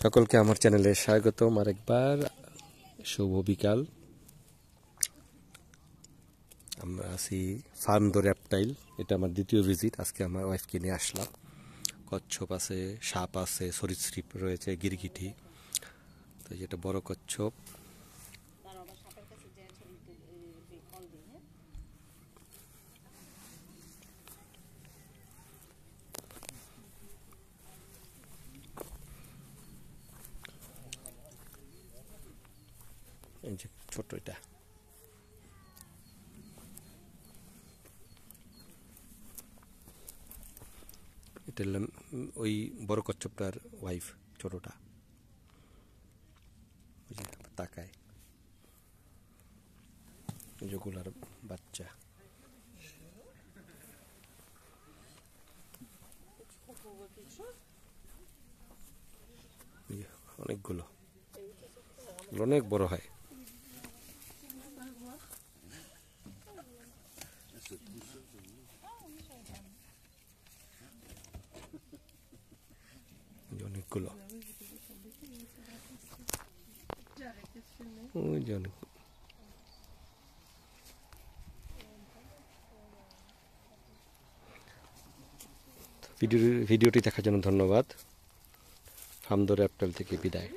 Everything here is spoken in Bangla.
সকলকে আমার চ্যানেলে স্বাগতম। আরেকবার শুভ বিকাল। আমরা আছি ফার্ম দ্য রেপটাইল। এটা আমার দ্বিতীয় ভিজিট। আজকে আমার ওয়াইফকে নিয়ে আসলাম। কচ্ছপ আছে, সাপ আছে, সরীসৃপ রয়েছে, গিরগিটি। তো যেটা বড় কচ্ছপ, এই যে ছোট এটা, এটা ওই বড় কচ্ছপটার ওয়াইফ, ছোটটা ওই যে তাকায়, যেগুলার বাচ্চা। অনেকগুলো, অনেক বড় হয়। অনেকগুলো, ওই যে অনেক। ভিডিওটি দেখার জন্য ধন্যবাদ। ফার্ম দ্য রেপটাইল থেকে বিদায়।